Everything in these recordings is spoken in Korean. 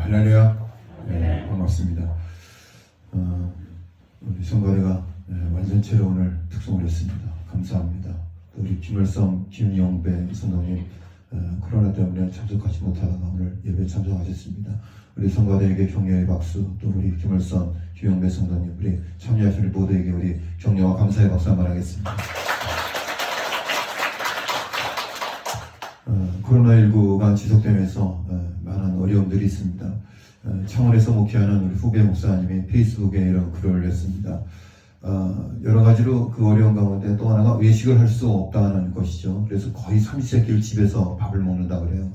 할렐루야. 네, 반갑습니다. 우리 성가대가 완전체로 오늘 특송을 했습니다. 감사합니다. 또 우리 김열성, 김영배 성도님 코로나 때문에 참석하지 못하다가 오늘 예배에 참석하셨습니다. 우리 성가대에게 격려의 박수, 또 우리 김열성, 김영배 성도님, 우리 참여하신 모두에게 우리 격려와 감사의 박수 한번 하겠습니다. 코로나19가 지속되면서 많은 어려움들이 있습니다. 창원에서 목회하는 우리 후배 목사님이 페이스북에 이런 글을 올렸습니다. 여러 가지로 그 어려운 가운데 또 하나가 외식을 할 수 없다는 것이죠. 그래서 거의 삼시세끼를 집에서 밥을 먹는다 그래요.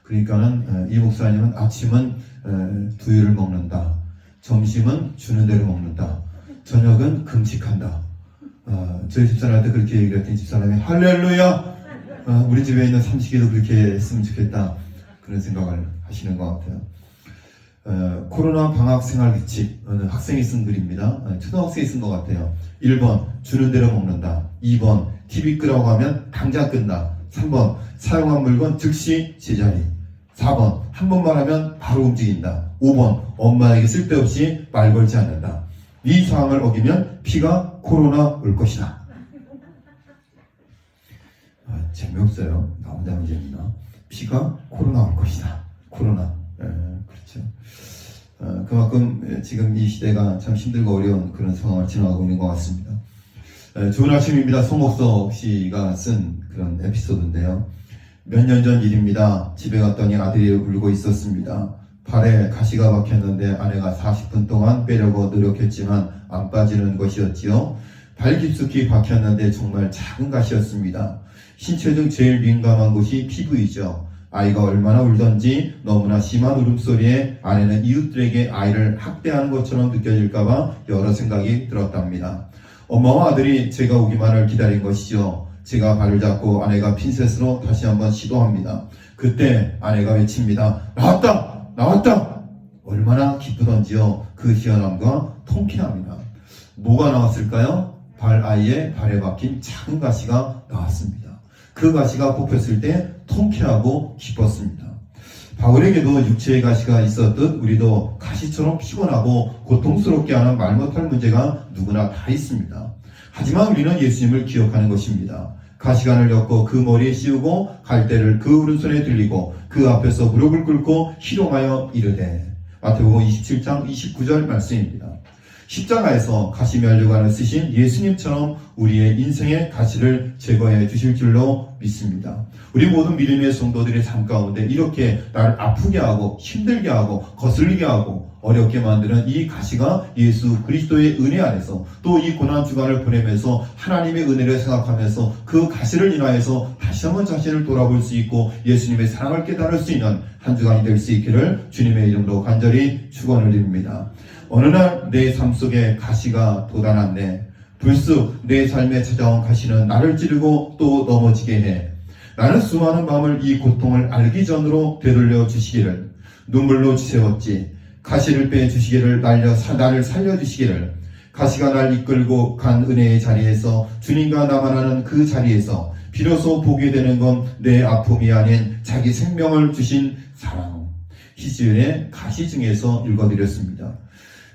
그러니까는 이 목사님은 아침은 두유를 먹는다, 점심은 주는 대로 먹는다, 저녁은 금식한다. 저희 집사람한테 그렇게 얘기를 했더니 집사람이 할렐루야! 우리 집에 있는 삼식이도 그렇게 했으면 좋겠다, 그런 생각을 하시는 것 같아요. 코로나 방학 생활 규칙, 학생이 쓴 글입니다. 초등학생이 쓴 것 같아요. 1번 주는 대로 먹는다, 2번 TV 끄라고 하면 당장 끈다, 3번 사용한 물건 즉시 제자리, 4번 한 번만 하면 바로 움직인다, 5번 엄마에게 쓸데없이 말 걸지 않는다. 이 사항을 어기면 피가 코로나 올 것이다. 재미없어요. 나 혼자 하면 재밌나? 피가 코로나 올 것이다. 코로나. 그렇죠. 그만큼 지금 이 시대가 참 힘들고 어려운 그런 상황을 지나가고 있는 것 같습니다. 좋은 아침입니다. 송옥석 씨가 쓴 그런 에피소드인데요. 몇 년 전 일입니다. 집에 갔더니 아들이 울고 있었습니다. 발에 가시가 박혔는데 아내가 40분 동안 빼려고 노력했지만 안 빠지는 것이었지요. 발 깊숙이 박혔는데 정말 작은 가시였습니다. 신체 중 제일 민감한 곳이 피부이죠. 아이가 얼마나 울던지 너무나 심한 울음소리에 아내는 이웃들에게 아이를 학대하는 것처럼 느껴질까봐 여러 생각이 들었답니다. 엄마와 아들이 제가 오기만을 기다린 것이죠. 제가 발을 잡고 아내가 핀셋으로 다시 한번 시도합니다. 그때 아내가 외칩니다. 나왔다! 나왔다! 얼마나 기쁘던지요. 그 희한함과 통쾌합니다. 뭐가 나왔을까요? 아이의 발에 박힌 작은 가시가 나왔습니다. 그 가시가 뽑혔을 때 통쾌하고 기뻤습니다. 바울에게도 육체의 가시가 있었듯 우리도 가시처럼 피곤하고 고통스럽게 하는 말 못할 문제가 누구나 다 있습니다. 하지만 우리는 예수님을 기억하는 것입니다. 가시관을 엮고 그 머리에 씌우고 갈대를 그 오른손에 들리고 그 앞에서 무릎을 꿇고 희롱하여 이르되, 마태복음 27장 29절 말씀입니다. 십자가에서 가시면류관을 쓰신 예수님처럼 우리의 인생의 가시를 제거해 주실 줄로 믿습니다. 우리 모든 믿음의 성도들의 삶 가운데 이렇게 나를 아프게 하고 힘들게 하고 거슬리게 하고 어렵게 만드는 이 가시가 예수 그리스도의 은혜 안에서 또 이 고난 주간을 보내면서 하나님의 은혜를 생각하면서 그 가시를 인하여서 다시 한번 자신을 돌아볼 수 있고 예수님의 사랑을 깨달을 수 있는 한 주간이 될 수 있기를 주님의 이름으로 간절히 축원을 드립니다. 어느 날 내 삶 속에 가시가 돋아났네. 불쑥 내 삶에 찾아온 가시는 나를 찌르고 또 넘어지게 해. 나는 수많은 밤을 이 고통을 알기 전으로 되돌려 주시기를, 눈물로 지새웠지. 가시를 빼 주시기를, 나를 살려 주시기를. 가시가 날 이끌고 간 은혜의 자리에서, 주님과 나만 하는 그 자리에서 비로소 보게 되는 건 내 아픔이 아닌 자기 생명을 주신 사랑. 희지은의 가시 중에서 읽어드렸습니다.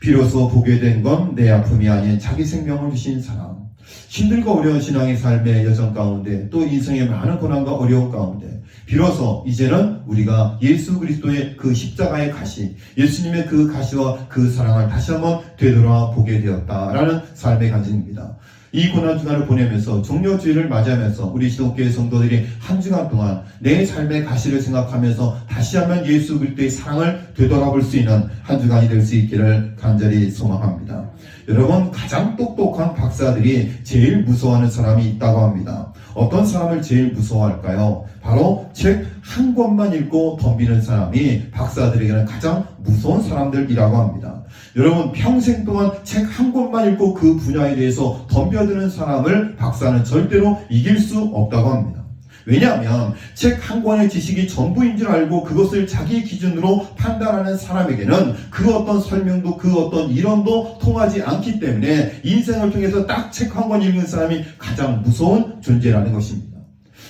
비로소 보게 된 건 내 아픔이 아닌 자기 생명을 주신 사랑. 힘들고 어려운 신앙의 삶의 여정 가운데 또 인생의 많은 고난과 어려움 가운데 비로소 이제는 우리가 예수 그리스도의 그 십자가의 가시, 예수님의 그 가시와 그 사랑을 다시 한번 되돌아보게 되었다라는 삶의 간증입니다. 이 고난 주간을 보내면서 종료주일을 맞이하면서 우리 시독교회 성도들이 한 주간 동안 내 삶의 가시를 생각하면서 다시 한번 예수 그리스도의 사랑을 되돌아볼 수 있는 한 주간이 될 수 있기를 간절히 소망합니다. 여러분, 가장 똑똑한 박사들이 제일 무서워하는 사람이 있다고 합니다. 어떤 사람을 제일 무서워할까요? 바로 책 한 권만 읽고 덤비는 사람이 박사들에게는 가장 무서운 사람들이라고 합니다. 여러분, 평생 동안 책 한 권만 읽고 그 분야에 대해서 덤벼드는 사람을 박사는 절대로 이길 수 없다고 합니다. 왜냐하면 책 한 권의 지식이 전부인 줄 알고 그것을 자기 기준으로 판단하는 사람에게는 그 어떤 설명도 그 어떤 이론도 통하지 않기 때문에 인생을 통해서 딱 책 한 권 읽는 사람이 가장 무서운 존재라는 것입니다.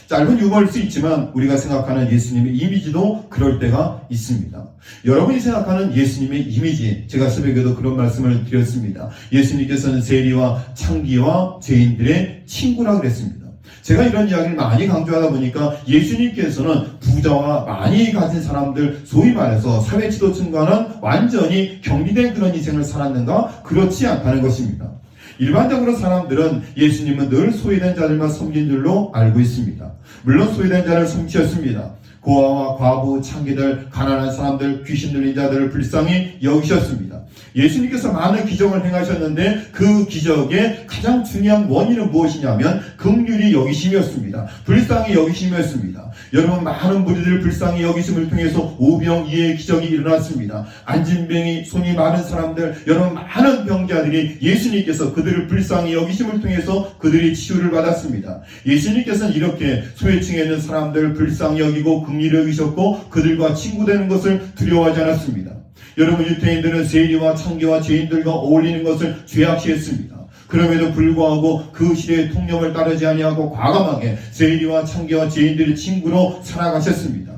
짧은 유머일 수 있지만 우리가 생각하는 예수님의 이미지도 그럴 때가 있습니다. 여러분이 생각하는 예수님의 이미지, 제가 새벽에도 그런 말씀을 드렸습니다. 예수님께서는 세리와 창기와 죄인들의 친구라고 그랬습니다. 제가 이런 이야기를 많이 강조하다 보니까 예수님께서는 부자와 많이 가진 사람들, 소위 말해서 사회 지도층과는 완전히 격리된 그런 인생을 살았는가? 그렇지 않다는 것입니다. 일반적으로 사람들은 예수님은 늘 소외된 자들만 섬긴 줄로 알고 있습니다. 물론 소외된 자를 섬기셨습니다. 고아와 과부, 창기들, 가난한 사람들, 귀신 들린 자들을 불쌍히 여기셨습니다. 예수님께서 많은 기적을 행하셨는데 그 기적의 가장 중요한 원인은 무엇이냐면 긍휼히 여기심이었습니다. 불쌍히 여기심이었습니다. 여러분, 많은 무리들을 불쌍히 여기심을 통해서 오병이어의 기적이 일어났습니다. 안진병이, 손이 많은 사람들, 여러분 많은 병자들이 예수님께서 그들을 불쌍히 여기심을 통해서 그들이 치유를 받았습니다. 예수님께서는 이렇게 소외층에 있는 사람들을 불쌍히 여기고 긍휼히 여기셨고 그들과 친구되는 것을 두려워하지 않았습니다. 여러분, 유태인들은 세리와 창기와 죄인들과 어울리는 것을 죄악시했습니다. 그럼에도 불구하고 그 시대의 통념을 따르지 아니하고 과감하게 세리와 창기와 죄인들의 친구로 살아가셨습니다.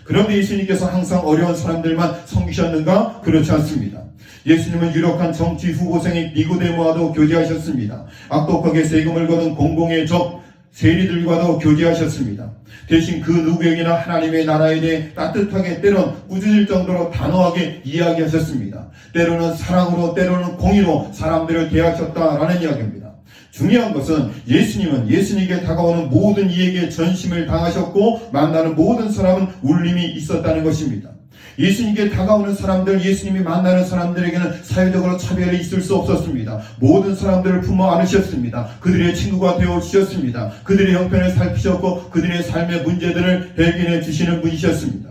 그런데 예수님께서 항상 어려운 사람들만 섬기셨는가? 그렇지 않습니다. 예수님은 유력한 정치 후보생인 니고데모와도 교제하셨습니다. 악독하게 세금을 거둔 공공의 적 세리들과도 교제하셨습니다. 대신 그 누구에게나 하나님의 나라에 대해 따뜻하게, 때론 꾸짖을 정도로 단호하게 이야기하셨습니다. 때로는 사랑으로, 때로는 공의로 사람들을 대하셨다라는 이야기입니다. 중요한 것은 예수님은 예수님께 다가오는 모든 이에게 전심을 당하셨고 만나는 모든 사람은 울림이 있었다는 것입니다. 예수님께 다가오는 사람들, 예수님이 만나는 사람들에게는 사회적으로 차별이 있을 수 없었습니다. 모든 사람들을 품어 안으셨습니다. 그들의 친구가 되어주셨습니다. 그들의 형편을 살피셨고 그들의 삶의 문제들을 해결해 주시는 분이셨습니다.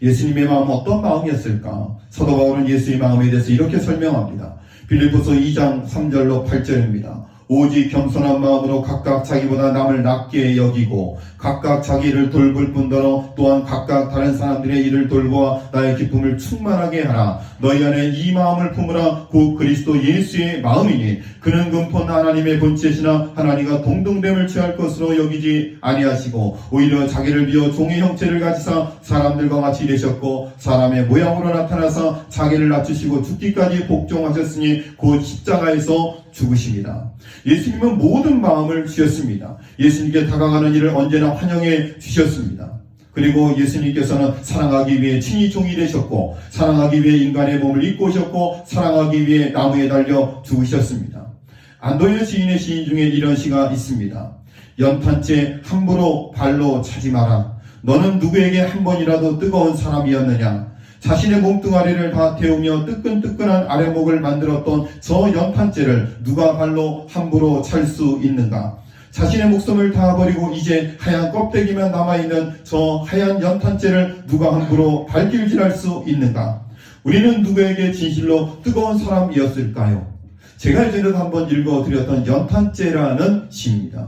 예수님의 마음은 어떤 마음이었을까? 사도 바울은 예수의 마음에 대해서 이렇게 설명합니다. 빌립보서 2장 3절로 8절입니다. 오직 겸손한 마음으로 각각 자기보다 남을 낮게 여기고 각각 자기를 돌볼 뿐더러 또한 각각 다른 사람들의 일을 돌보아 나의 기쁨을 충만하게 하라. 너희 안에 이 마음을 품으라. 곧 그리스도 예수의 마음이니 그는 근본 하나님의 본체시나 하나님과 동등됨을 취할 것으로 여기지 아니하시고 오히려 자기를 비워 종의 형체를 가지사 사람들과 같이 되셨고 사람의 모양으로 나타나사 자기를 낮추시고 죽기까지 복종하셨으니 곧 십자가에서 죽으십니다. 예수님은 모든 마음을 주셨습니다. 예수님께 다가가는 일을 언제나 환영해 주셨습니다. 그리고 예수님께서는 사랑하기 위해 친히 종이 되셨고 사랑하기 위해 인간의 몸을 입고 오셨고 사랑하기 위해 나무에 달려 죽으셨습니다. 안도현 시인의 시인 중에 이런 시가 있습니다. 연탄재 함부로 발로 차지 마라. 너는 누구에게 한 번이라도 뜨거운 사람이었느냐. 자신의 몸뚱아리를 다 태우며 뜨끈뜨끈한 아래목을 만들었던 저 연탄재를 누가 발로 함부로 찰 수 있는가? 자신의 목숨을 다 버리고 이제 하얀 껍데기만 남아있는 저 하얀 연탄재를 누가 함부로 발길질할 수 있는가? 우리는 누구에게 진실로 뜨거운 사람이었을까요? 제가 예전에도 한번 읽어드렸던 연탄재라는 시입니다.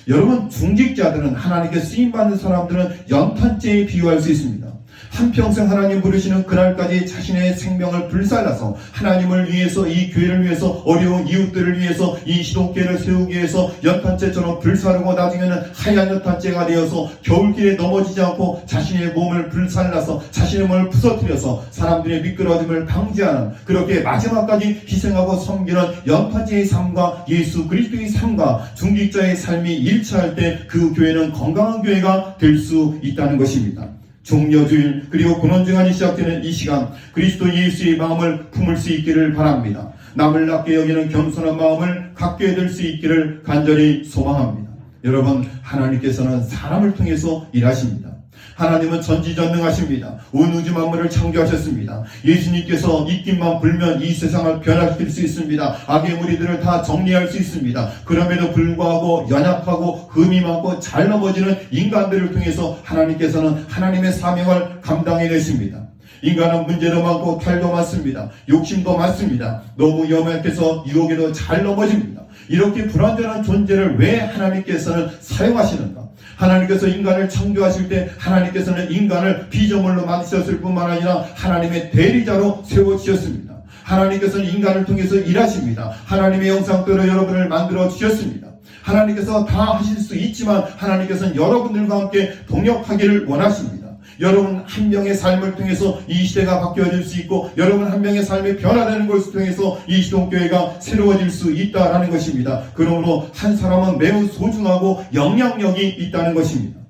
여러분, 중직자들은, 하나님께 쓰임받는 사람들은 연탄재에 비유할 수 있습니다. 한평생 하나님 부르시는 그날까지 자신의 생명을 불살라서 하나님을 위해서, 이 교회를 위해서, 어려운 이웃들을 위해서, 이 시동계를 세우기 위해서 연탄재처럼 불사르고 나중에는 하얀 연탄재가 되어서 겨울길에 넘어지지 않고 자신의 몸을 불살라서 자신의 몸을 부서뜨려서 사람들의 미끄러짐을 방지하는, 그렇게 마지막까지 희생하고 섬기는 연탄재의 삶과 예수 그리스도의 삶과 중직자의 삶이 일치할 때 그 교회는 건강한 교회가 될 수 있다는 것입니다. 종려주일 그리고 근원증환이 시작되는 이 시간, 그리스도 예수의 마음을 품을 수 있기를 바랍니다. 남을 낮게 여기는 겸손한 마음을 갖게 될 수 있기를 간절히 소망합니다. 여러분, 하나님께서는 사람을 통해서 일하십니다. 하나님은 전지전능하십니다. 온 우주 만물을 창조하셨습니다. 예수님께서 입김만 불면 이 세상을 변화시킬 수 있습니다. 악의 무리들을 다 정리할 수 있습니다. 그럼에도 불구하고 연약하고 흠이 많고 잘 넘어지는 인간들을 통해서 하나님께서는 하나님의 사명을 감당해내십니다. 인간은 문제도 많고 탈도 많습니다. 욕심도 많습니다. 너무 연약해서 유혹에도 잘 넘어집니다. 이렇게 불완전한 존재를 왜 하나님께서는 사용하시는가? 하나님께서 인간을 창조하실 때 하나님께서는 인간을 피조물로 만드셨을 뿐만 아니라 하나님의 대리자로 세워주셨습니다. 하나님께서는 인간을 통해서 일하십니다. 하나님의 형상대로 여러분을 만들어 주셨습니다. 하나님께서 다 하실 수 있지만 하나님께서는 여러분들과 함께 동역하기를 원하십니다. 여러분 한 명의 삶을 통해서 이 시대가 바뀌어질 수 있고 여러분 한 명의 삶이 변화되는 것을 통해서 이 시동교회가 새로워질 수 있다라는 것입니다. 그러므로 한 사람은 매우 소중하고 영향력이 있다는 것입니다.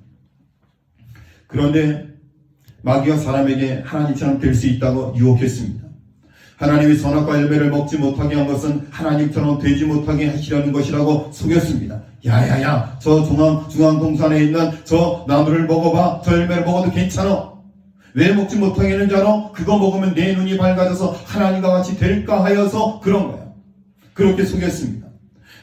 그런데 마귀가 사람에게 하나님처럼 될 수 있다고 유혹했습니다. 하나님이 선악과 열매를 먹지 못하게 한 것은 하나님처럼 되지 못하게 하시려는 것이라고 속였습니다. 야야야, 저 중앙동산에 있는 저 나무를 먹어봐. 저 열매를 먹어도 괜찮아. 왜 먹지 못하게 했는지 알아? 그거 먹으면 내 눈이 밝아져서 하나님과 같이 될까 하여서 그런 거야. 그렇게 속였습니다.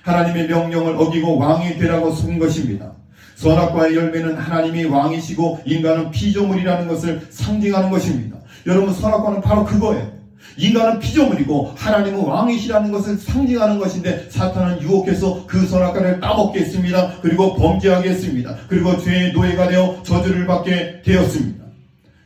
하나님의 명령을 어기고 왕이 되라고 속인 것입니다. 선악과의 열매는 하나님이 왕이시고 인간은 피조물이라는 것을 상징하는 것입니다. 여러분, 선악과는 바로 그거예요. 인간은 피조물이고 하나님은 왕이시라는 것을 상징하는 것인데 사탄은 유혹해서 그 선악과를 따먹게 했습니다. 그리고 범죄하게 했습니다. 그리고 죄의 노예가 되어 저주를 받게 되었습니다.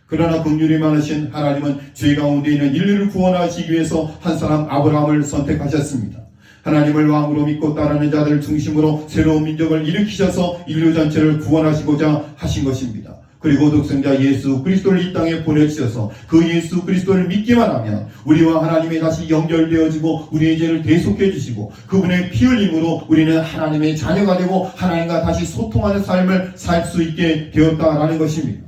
그러나 긍휼이 많으신 하나님은 죄 가운데 있는 인류를 구원하시기 위해서 한 사람 아브라함을 선택하셨습니다. 하나님을 왕으로 믿고 따르는 자들을 중심으로 새로운 민족을 일으키셔서 인류 전체를 구원하시고자 하신 것입니다. 그리고 독생자 예수 그리스도를 이 땅에 보내주셔서 그 예수 그리스도를 믿기만 하면 우리와 하나님이 다시 연결되어지고 우리의 죄를 대속해 주시고 그분의 피 흘림으로 우리는 하나님의 자녀가 되고 하나님과 다시 소통하는 삶을 살 수 있게 되었다라는 것입니다.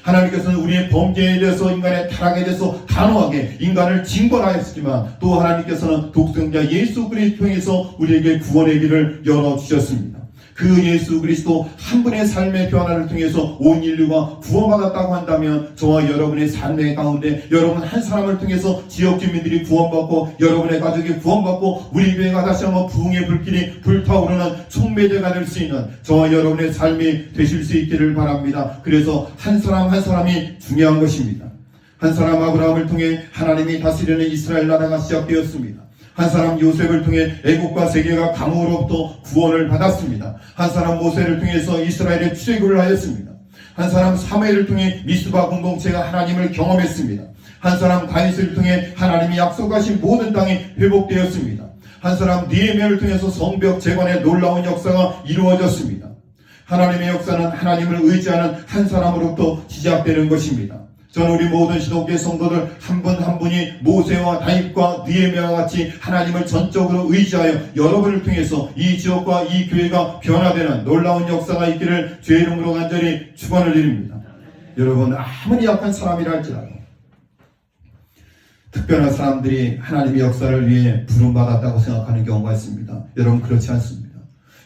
하나님께서는 우리의 범죄에 대해서 인간의 타락에 대해서 단호하게 인간을 징벌하였지만 또 하나님께서는 독생자 예수 그리스도를 통해서 우리에게 구원의 길을 열어주셨습니다. 그 예수 그리스도 한 분의 삶의 변화를 통해서 온 인류가 구원받았다고 한다면 저와 여러분의 삶의 가운데 여러분 한 사람을 통해서 지역 주민들이 구원받고 여러분의 가족이 구원받고 우리 교회가 다시 한번 부흥의 불길이 불타오르는 촉매제가 될 수 있는 저와 여러분의 삶이 되실 수 있기를 바랍니다. 그래서 한 사람 한 사람이 중요한 것입니다. 한 사람 아브라함을 통해 하나님이 다스리는 이스라엘 나라가 시작되었습니다. 한 사람 요셉을 통해 애국과 세계가 감옥으로부터 구원을 받았습니다. 한 사람 모세를 통해서 이스라엘의 출애굽을 하였습니다. 한 사람 사무엘을 통해 미스바 공동체가 하나님을 경험했습니다. 한 사람 다윗을 통해 하나님이 약속하신 모든 땅이 회복되었습니다. 한 사람 느헤미야를 통해서 성벽 재건의 놀라운 역사가 이루어졌습니다. 하나님의 역사는 하나님을 의지하는 한 사람으로부터 시작되는 것입니다. 저는 우리 모든 시독교회 성도들 한 분 한 분이 모세와 다윗과 느헤미야와 같이 하나님을 전적으로 의지하여 여러분을 통해서 이 지역과 이 교회가 변화되는 놀라운 역사가 있기를 주의 이름으로 간절히 축원을 드립니다. 여러분, 아무리 약한 사람이라 할지라도 특별한 사람들이 하나님의 역사를 위해 부름받았다고 생각하는 경우가 있습니다. 여러분, 그렇지 않습니다.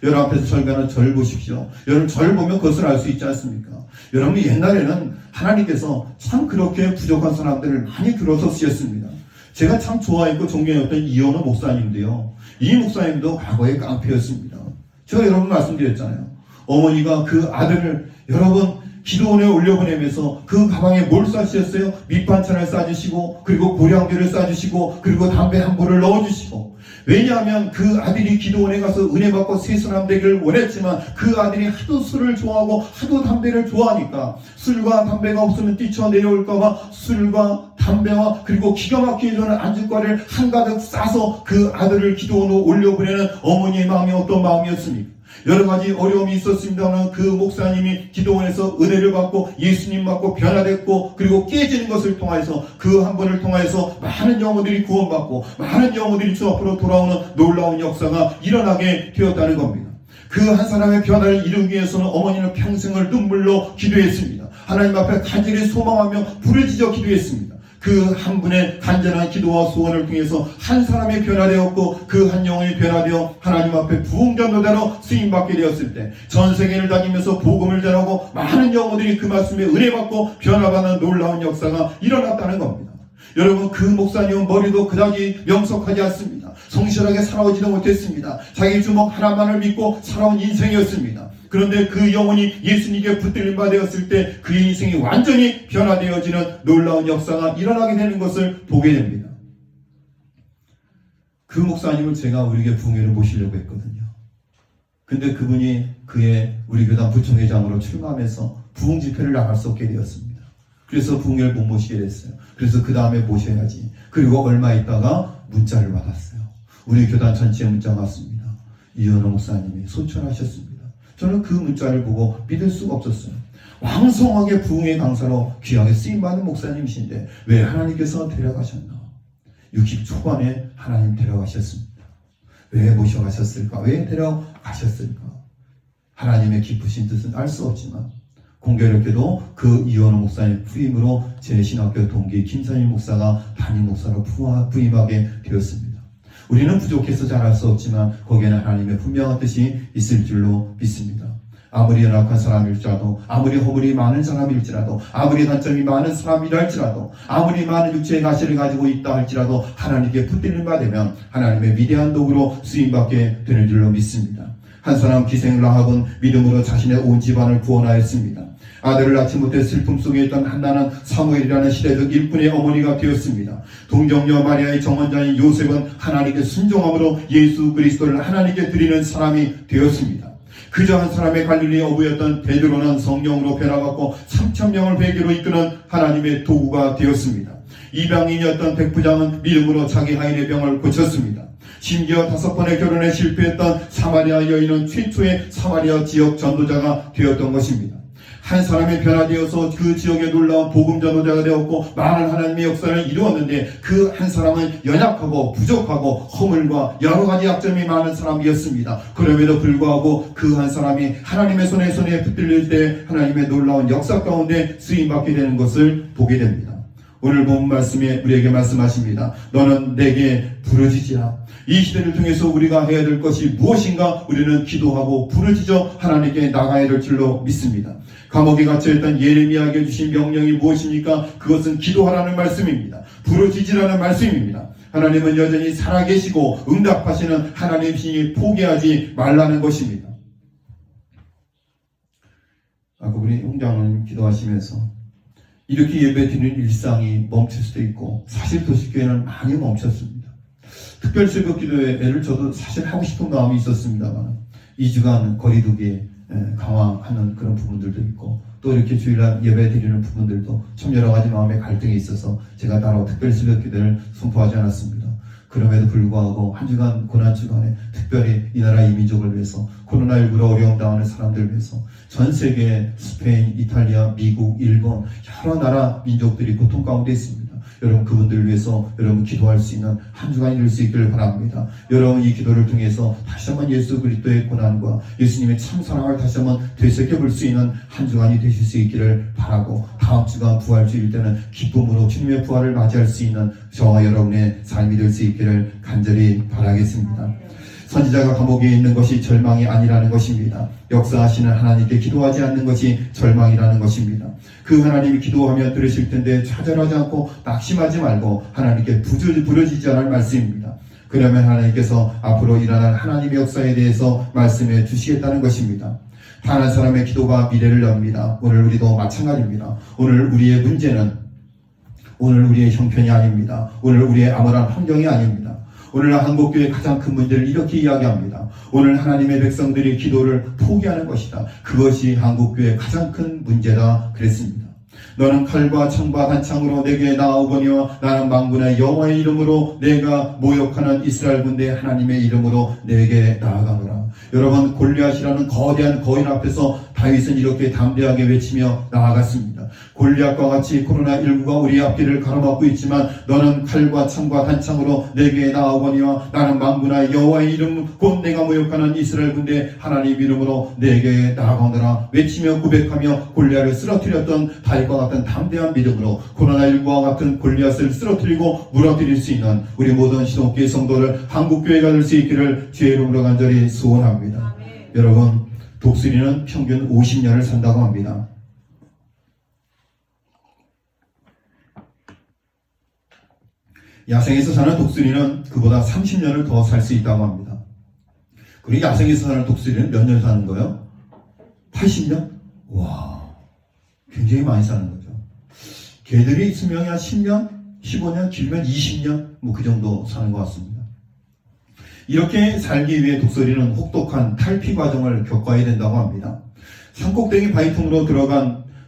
여러분 앞에서 설교하는 절 보십시오. 여러분 절 보면 그것을 알 수 있지 않습니까? 여러분, 옛날에는 하나님께서 참 그렇게 부족한 사람들을 많이 들어서 쓰셨습니다. 제가 참 좋아했고 존경했던 이현호 목사님도요. 이 목사님도 과거에 깡패였습니다. 제가 여러분 말씀드렸잖아요. 어머니가 그 아들을 여러분 기도원에 올려보내면서 그 가방에 뭘 싸주셨어요? 밑반찬을 싸주시고 그리고 고량주를 싸주시고 그리고 담배 한 보를 넣어주시고. 왜냐하면 그 아들이 기도원에 가서 은혜 받고 새 사람 되기를 원했지만 그 아들이 하도 술을 좋아하고 하도 담배를 좋아하니까 술과 담배가 없으면 뛰쳐내려올까봐 술과 담배와 그리고 기가 막히게 주는 안주거리를 한가득 싸서 그 아들을 기도원으로 올려보내는 어머니의 마음이 어떤 마음이었습니까? 여러 가지 어려움이 있었습니다만 그 목사님이 기도원에서 은혜를 받고 예수님 받고 변화됐고 그리고 깨지는 것을 통해서 그 한 번을 통해서 많은 영혼들이 구원받고 많은 영혼들이 주 앞으로 돌아오는 놀라운 역사가 일어나게 되었다는 겁니다. 그 한 사람의 변화를 이루기 위해서는 어머니는 평생을 눈물로 기도했습니다. 하나님 앞에 간절히 소망하며 부르짖어 기도했습니다. 그 한 분의 간절한 기도와 소원을 통해서 한 사람이 변화되었고 그 한 영혼이 변화되어 하나님 앞에 부흥전도자로 쓰임받게 되었을 때 전 세계를 다니면서 복음을 전하고 많은 영혼들이 그 말씀에 은혜받고 변화받는 놀라운 역사가 일어났다는 겁니다. 여러분, 그 목사님은 머리도 그다지 명석하지 않습니다. 성실하게 살아오지도 못했습니다. 자기 주먹 하나만을 믿고 살아온 인생이었습니다. 그런데 그 영혼이 예수님께 붙들림 바 되었을 때 그의 인생이 완전히 변화되어지는 놀라운 역사가 일어나게 되는 것을 보게 됩니다. 그 목사님을 제가 우리 교회 부흥회를 모시려고 했거든요. 근데 그분이 우리 교단 부총회장으로 출마하면서 부흥 집회를 나갈 수 없게 되었습니다. 그래서 부흥회를 못 모시게 됐어요. 그래서 그 다음에 모셔야지. 그리고 얼마 있다가 문자를 받았어요. 우리 교단 전체에 문자가 왔습니다. 이현호 목사님이 소천하셨습니다. 저는 그 문자를 보고 믿을 수가 없었어요. 왕성하게 부흥의 강사로 귀하게 쓰임받는 목사님이신데 왜 하나님께서 데려가셨나? 60 초반에 하나님 데려가셨습니다. 왜 모셔가셨을까? 왜 데려가셨을까? 하나님의 깊으신 뜻은 알 수 없지만 공교롭게도 그 이현호 목사님 부임으로 제 신학교 동기 김선일 목사가 담임 목사로 부임하게 되었습니다. 우리는 부족해서 잘할 수 없지만 거기에는 하나님의 분명한 뜻이 있을 줄로 믿습니다. 아무리 연약한 사람일지라도, 아무리 허물이 많은 사람일지라도, 아무리 단점이 많은 사람이라 할지라도, 아무리 많은 육체의 가시를 가지고 있다 할지라도 하나님께 붙들림 받으면 하나님의 위대한 도구로 쓰임받게 되는 줄로 믿습니다. 한 사람 기생 라합은 믿음으로 자신의 온 집안을 구원하였습니다. 아들을 낳지 못해 슬픔 속에 있던 한나는 사무엘이라는 시대적 일꾼의 어머니가 되었습니다. 동정녀 마리아의 정원자인 요셉은 하나님께 순종함으로 예수 그리스도를 하나님께 드리는 사람이 되었습니다. 그저 한 사람의 갈릴리 어부였던 베드로는 성령으로 변화받고 3,000명을 회개로 이끄는 하나님의 도구가 되었습니다. 이방인이었던 백부장은 믿음으로 자기 하인의 병을 고쳤습니다. 심지어 5번의 결혼에 실패했던 사마리아 여인은 최초의 사마리아 지역 전도자가 되었던 것입니다. 한 사람이 변화되어서 그 지역에 놀라운 복음 전도자가 되었고 많은 하나님의 역사를 이루었는데 그 한 사람은 연약하고 부족하고 허물과 여러 가지 약점이 많은 사람이었습니다. 그럼에도 불구하고 그 한 사람이 하나님의 손에 붙들릴 때 하나님의 놀라운 역사 가운데 쓰임받게 되는 것을 보게 됩니다. 오늘 본 말씀에 우리에게 말씀하십니다. 너는 내게 부르짖으라. 이 시대를 통해서 우리가 해야 될 것이 무엇인가? 우리는 기도하고 부르짖어 하나님께 나가야 될 줄로 믿습니다. 감옥에 갇혀있던 예레미야에게 주신 명령이 무엇입니까? 그것은 기도하라는 말씀입니다. 부르짖으라는 말씀입니다. 하나님은 여전히 살아계시고 응답하시는 하나님이시니 포기하지 말라는 것입니다. 아까 우리 홍장님 기도하시면서 이렇게 예배드리는 일상이 멈출 수도 있고 사실 도시교회는 많이 멈췄습니다. 특별 새벽 기도회를 저도 사실 하고 싶은 마음이 있었습니다만 2주간 거리두기 강화하는 그런 부분들도 있고 또 이렇게 주일날 예배 드리는 부분들도 참 여러 가지 마음의 갈등이 있어서 제가 따로 특별 새벽 기도를 선포하지 않았습니다. 그럼에도 불구하고 한 주간 고난 주간에 특별히 이 나라 이민족을 위해서 코로나19로 어려움 당하는 사람들을 위해서 전 세계 스페인, 이탈리아, 미국, 일본 여러 나라 민족들이 고통 가운데 있습니다. 여러분 그분들을 위해서 여러분 기도할 수 있는 한 주간이 될 수 있기를 바랍니다. 여러분 이 기도를 통해서 다시 한번 예수 그리스도의 고난과 예수님의 참 사랑을 다시 한번 되새겨볼 수 있는 한 주간이 되실 수 있기를 바라고 다음 주간 부활주일 때는 기쁨으로 주님의 부활을 맞이할 수 있는 저와 여러분의 삶이 될 수 있기를 간절히 바라겠습니다. 선지자가 감옥에 있는 것이 절망이 아니라는 것입니다. 역사하시는 하나님께 기도하지 않는 것이 절망이라는 것입니다. 그 하나님이 기도하면 들으실 텐데 좌절하지 않고 낙심하지 말고 하나님께 부르짖지 않을 말씀입니다. 그러면 하나님께서 앞으로 일어날 하나님의 역사에 대해서 말씀해 주시겠다는 것입니다. 단 한 사람의 기도가 미래를 엽니다. 오늘 우리도 마찬가지입니다. 오늘 우리의 문제는 오늘 우리의 형편이 아닙니다. 오늘 우리의 암울한 환경이 아닙니다. 오늘날 한국교회의 가장 큰 문제를 이렇게 이야기합니다. 오늘 하나님의 백성들이 기도를 포기하는 것이다. 그것이 한국교회의 가장 큰 문제다 그랬습니다. 너는 칼과 창과 단창으로 내게 나아오거니와 나는 만군의 여호와의 이름으로 내가 모욕하는 이스라엘 군대 하나님의 이름으로 내게 나아가노라. 여러분 골리앗이라는 거대한 거인 앞에서 다윗은 이렇게 담대하게 외치며 나아갔습니다. 골리앗과 같이 코로나19가 우리 앞길을 가로막고 있지만 너는 칼과 창과 단창으로 내게 나아오거니와 나는 만군의 여호와의 이름 곧 내가 모욕하는 이스라엘 군대 하나님 이름으로 내게 나아가노라 외치며 고백하며 골리앗을 쓰러뜨렸던 다윗과 같은 담대한 믿음으로 코로나19와 같은 골리앗을 쓰러뜨리고 무너뜨릴 수 있는 우리 모든 시동교회 성도를 한국교회가 될 수 있기를 주의 이름으로 간절히 소원합니다. 여러분 독수리는 평균 50년을 산다고 합니다. 야생에서 사는 독수리는 그보다 30년을 더 살 수 있다고 합니다. 그리고 야생에서 사는 독수리는 몇 년 사는 거예요? 80년? 와, 굉장히 많이 사는 거죠. 개들이 수명이 한 10년, 15년, 길면 20년 뭐 그 정도 사는 것 같습니다. 이렇게 살기 위해 독수리는 혹독한 탈피 과정을 겪어야 된다고 합니다. 산꼭대기 바위통으로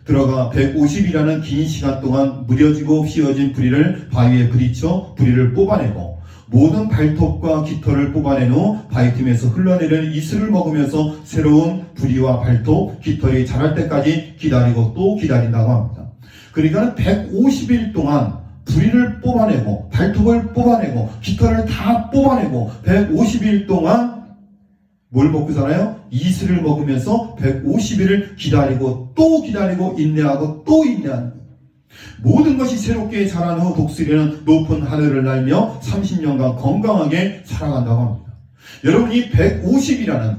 들어가 150이라는 긴 시간 동안 무뎌지고 휘어진 부리를 바위에 부딪혀 부리를 뽑아내고 모든 발톱과 깃털을 뽑아낸 후 바위 틈에서 흘러내리는 이슬을 먹으면서 새로운 부리와 발톱, 깃털이 자랄 때까지 기다리고 또 기다린다고 합니다. 그러니까 150일 동안 부리를 뽑아내고 발톱을 뽑아내고 깃털을 다 뽑아내고 150일 동안 뭘 먹고 살아요? 이슬을 먹으면서 150일을 기다리고 또 기다리고 인내하고 또 인내하는 거예요. 모든 것이 새롭게 자란 후 독수리는 높은 하늘을 날며 30년간 건강하게 살아간다고 합니다. 여러분이 150이라는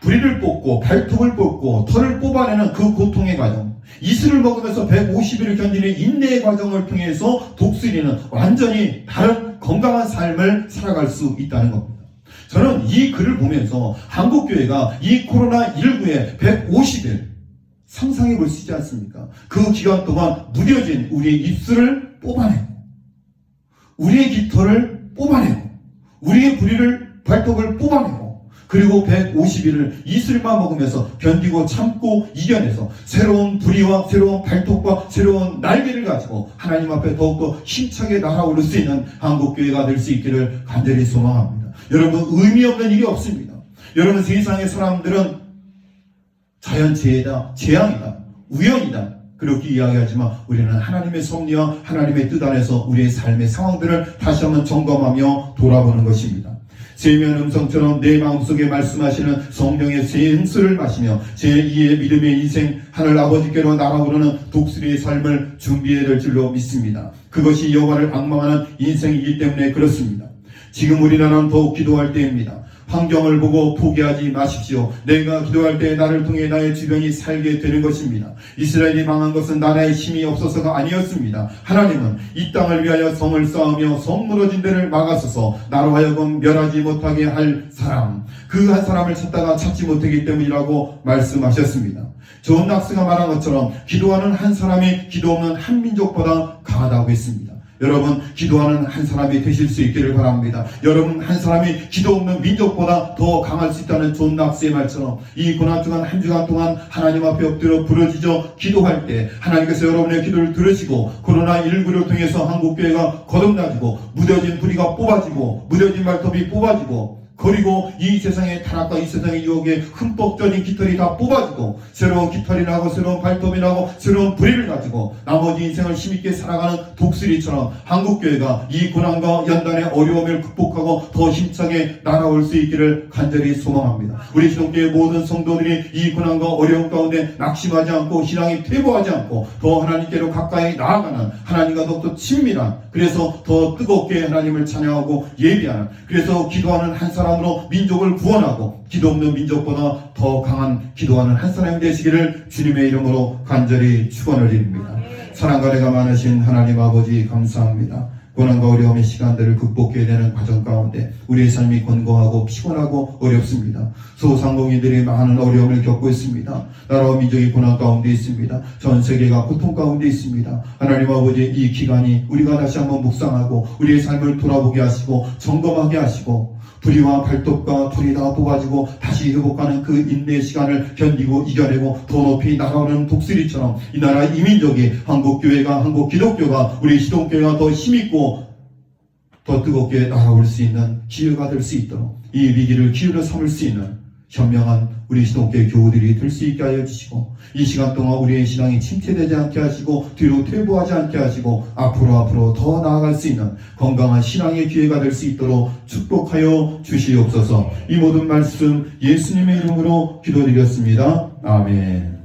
부리를 뽑고 발톱을 뽑고 털을 뽑아내는 그 고통의 과정, 이슬을 먹으면서 150일을 견디는 인내의 과정을 통해서 독수리는 완전히 다른 건강한 삶을 살아갈 수 있다는 겁니다. 저는 이 글을 보면서 한국교회가 이 코로나19에 150일 상상해 볼 수 있지 않습니까? 그 기간 동안 무뎌진 우리의 입술을 뽑아내고 우리의 깃털을 뽑아내고 우리의 부리를 발톱을 뽑아내고 그리고 150일을 이슬만 먹으면서 견디고 참고 이겨내서 새로운 부리와 새로운 발톱과 새로운 날개를 가지고 하나님 앞에 더욱더 힘차게 날아오를 수 있는 한국교회가 될 수 있기를 간절히 소망합니다. 여러분, 의미 없는 일이 없습니다. 여러분, 세상의 사람들은 자연재해다, 재앙이다, 우연이다 그렇게 이야기하지만 우리는 하나님의 섭리와 하나님의 뜻 안에서 우리의 삶의 상황들을 다시 한번 점검하며 돌아보는 것입니다. 세미한 음성처럼 내 마음속에 말씀하시는 성령의 새 행수를 마시며 제2의 믿음의 인생 하늘 아버지께로 날아오르는 독수리의 삶을 준비해야 될 줄로 믿습니다. 그것이 여호와를 앙망하는 인생이기 때문에 그렇습니다. 지금 우리나라는 더욱 기도할 때입니다. 환경을 보고 포기하지 마십시오. 내가 기도할 때 나를 통해 나의 주변이 살게 되는 것입니다. 이스라엘이 망한 것은 나라의 힘이 없어서가 아니었습니다. 하나님은 이 땅을 위하여 성을 쌓으며 성 무너진 데를 막아서서 나로 하여금 멸하지 못하게 할 사람, 그 한 사람을 찾다가 찾지 못하기 때문이라고 말씀하셨습니다. 존 낙스가 말한 것처럼 기도하는 한 사람이 기도 없는 한 민족보다 강하다고 했습니다. 여러분, 기도하는 한 사람이 되실 수 있기를 바랍니다. 여러분, 한 사람이 기도 없는 민족보다 더 강할 수 있다는 존 낙스의 말처럼 이 고난주간 한 주간 동안 하나님 앞에 엎드려 부르짖어 기도할 때 하나님께서 여러분의 기도를 들으시고 코로나19를 통해서 한국교회가 거듭나지고 무뎌진 부리가 뽑아지고 무뎌진 발톱이 뽑아지고 그리고 이 세상의 타락과 이 세상의 유혹에 흠뻑 젖은 깃털이 다 뽑아지고 새로운 깃털이 나고 새로운 발톱이 나고 새로운 부리를 가지고 나머지 인생을 힘있게 살아가는 독수리처럼 한국교회가 이 고난과 연단의 어려움을 극복하고 더 힘차게 날아올 수 있기를 간절히 소망합니다. 우리 시동교회 모든 성도들이 이 고난과 어려움 가운데 낙심하지 않고 신앙이 퇴보하지 않고 더 하나님께로 가까이 나아가는 하나님과 더욱더 친밀한, 그래서 더 뜨겁게 하나님을 찬양하고 예비하는, 그래서 기도하는 한 사람으로 민족을 구원하고 기도 없는 민족보다 더 강한 기도하는 한 사람이 되시기를 주님의 이름으로 간절히 축원을 드립니다. 사랑과 은혜가 많으신 하나님 아버지 감사합니다. 고난과 어려움의 시간들을 극복해야 되는 과정 가운데 우리의 삶이 권고하고 피곤하고 어렵습니다. 소상공인들이 많은 어려움을 겪고 있습니다. 나라와 민족이 고난 가운데 있습니다. 전 세계가 고통 가운데 있습니다. 하나님 아버지, 이 기간이 우리가 다시 한번 묵상하고 우리의 삶을 돌아보게 하시고 점검하게 하시고 부리와 발톱과 털이 다 뽑아지고 다시 회복하는 그 인내의 시간을 견디고 이겨내고 더 높이 날아오는 독수리처럼 이 나라 이민족이, 한국교회가, 한국기독교가, 우리 시동교회가 더 힘있고 더 뜨겁게 날아올 수 있는 기회가 될 수 있도록 이 위기를 기회로 삼을 수 있는 현명한 우리 시동교회 교우들이 될 수 있게 하여 주시고 이 시간 동안 우리의 신앙이 침체되지 않게 하시고 뒤로 퇴보하지 않게 하시고 앞으로 더 나아갈 수 있는 건강한 신앙의 기회가 될 수 있도록 축복하여 주시옵소서. 이 모든 말씀 예수님의 이름으로 기도드렸습니다. 아멘.